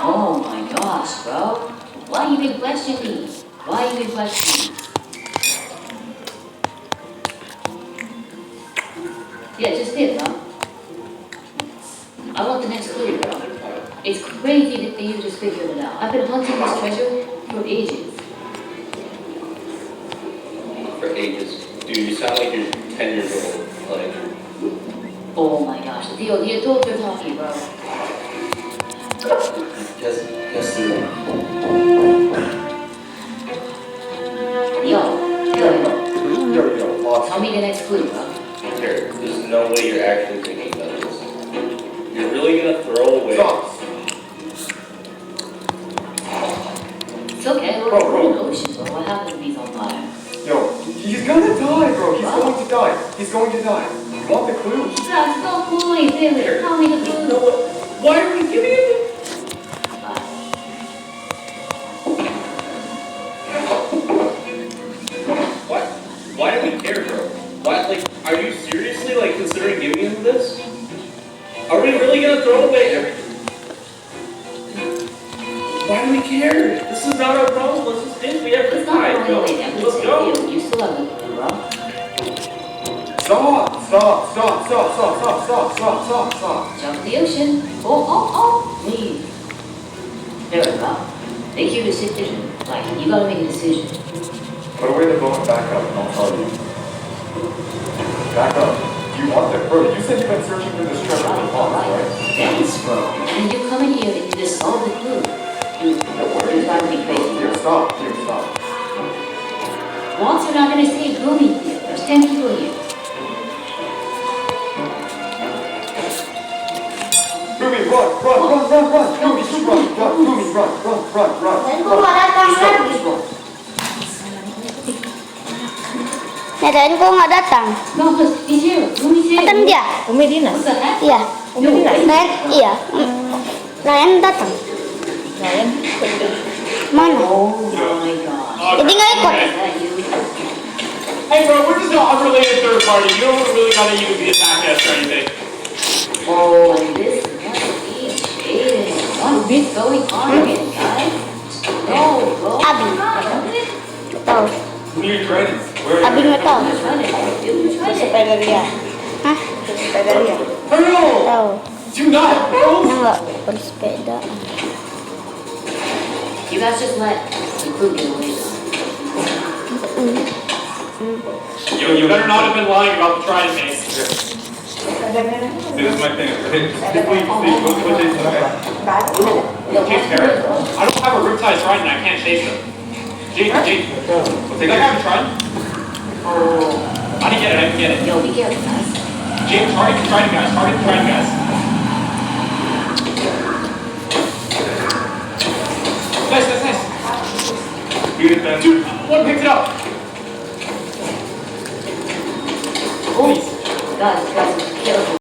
Oh my gosh, bro. Why you been questioning me? Why you been questioning me? Yeah, just it, bro. I want the next clue, bro. It's crazy that you just figured it out. I've been hunting this treasure for ages. For ages. Dude, you sound like you're 10 years old. Like, oh my gosh, the adults are talking, bro. just Yo. Tell me the next clue, bro. Here, there's no way you're actually thinking about this. You're really gonna throw away. It's okay, we're in the ocean, bro. What happens if he's on fire? Yo, he's gonna die, bro. He's going to die. He's going to die. You want the clue? That's no point, really. Tell me the clue. No, why are we giving it? Why do we care, bro? Why, like, are you seriously, like, considering giving him this? Are we really gonna throw away everything? Why do we care? This is not our problem. Let's just think we have to die. Let's go. You still have the clue, bro. Stop! Jump the ocean. Oh. Leave. There we go. Make your decision. Like, you gotta make a decision. Put away the boat and back up, and I'll tell you. Back up. Do you want it? Bro, you said you've been searching for this treasure for months, right? Thanks, bro. And you come in here and you just solve the clue. You gotta be crazy. Here, stop. Once you're not gonna stay grooming here. There's 10 people here. Rumi, run! Rumi, just run! Rumi, run! Dan kok nggak datang lagi? Ya, Dan kok nggak datang? No, because he's here. Grooming's here. Datang dia? Umi Dinas. What's the heck? Iya. Ryan, iya. Ryan datang. Ryan? Mana? Oh my gosh. Jadi nggak ikut. Hey bro, we're just an unrelated third party. You don't really gotta even be a jackass or anything. Oh, this must be shaded. What's been going on here, guys? No, bro. Abi. Tahu. Who are you training? Where Abi nggak tahu. Who's running? Who's running? Sepeda dia. Hah? Sepeda dia. Tahu. Do not, bro. Nggak bersepeda. You guys just let the clue get away. Yo, you better not have been lying about the trident mace. See, this is my thing. Please, what is it? James Harris, I don't have a riptide trident. I can't chase them. Jake, that guy have a trident? Oh, I didn't get it. Yo, be careful, guys. James, target the trident guys. Nice. Dude, one picked it up. Guys, be careful.